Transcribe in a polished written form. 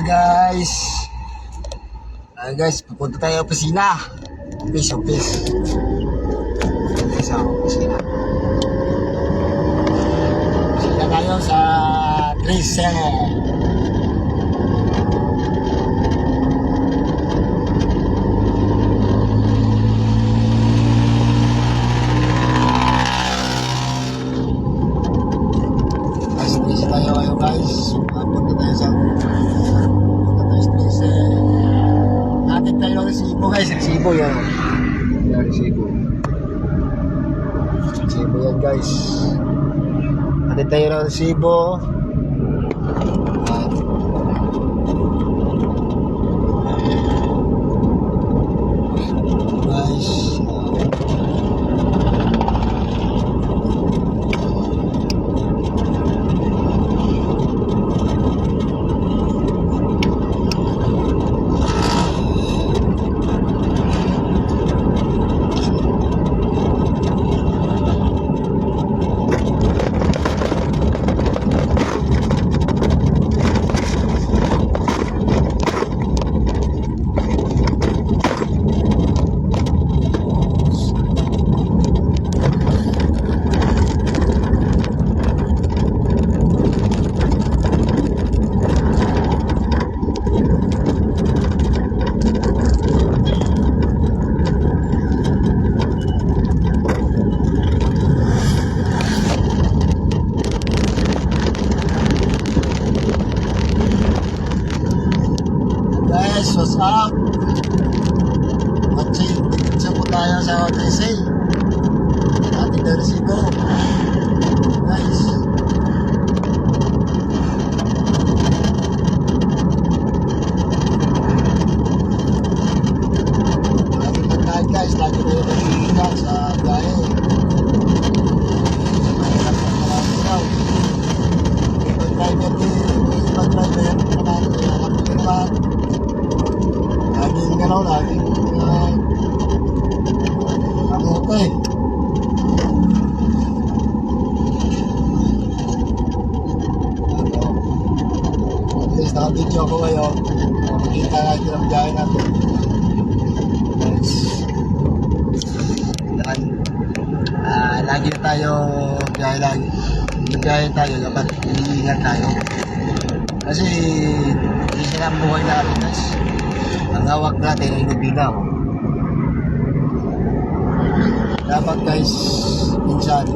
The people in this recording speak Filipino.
guys. Guys, pupunta tayo sa opisina. Office. Sa opisina. Opisina tayo sa 13. Tayo ngayon guys, punta tayo sa stress. Atin tayo ng resibo guys, resibo yan. Resibo yan guys. Atin tayo ng resibo. Guys, what's up? Magsi po tayo sa OTC. Ating na resibo. Guys. Lagi na tayo guys. Lagi na yung resibo sa biyahe. Mahirap ang marami daw. Pag-driver laging gano'n, laging kamote. At least naka-video ako ngayon. Makikita natin ang biyahe natin. Guys, lagi na tayo biyahe lagi. Biyahe tayo, dapat iingat tayo. Kasi hindi sila ang buhay natin guys. Ang hawak natin ay nubilaw. Dapat guys, minsan